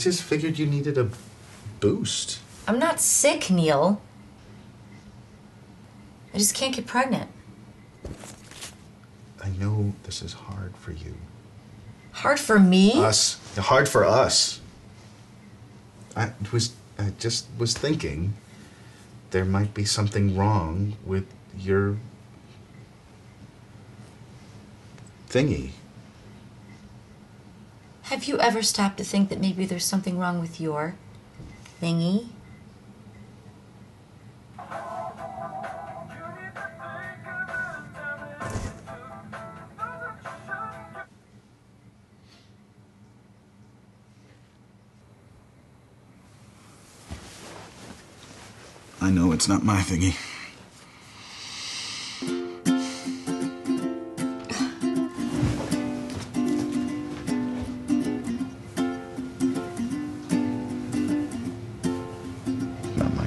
just figured you needed a boost. I'm not sick, Neil. I just can't get pregnant. I know this is hard for you. Hard for me? Us. Hard for us. I just was thinking there might be something wrong with your thingy. Have you ever stopped to think that maybe there's something wrong with your thingy? I know it's not my thingy. Not my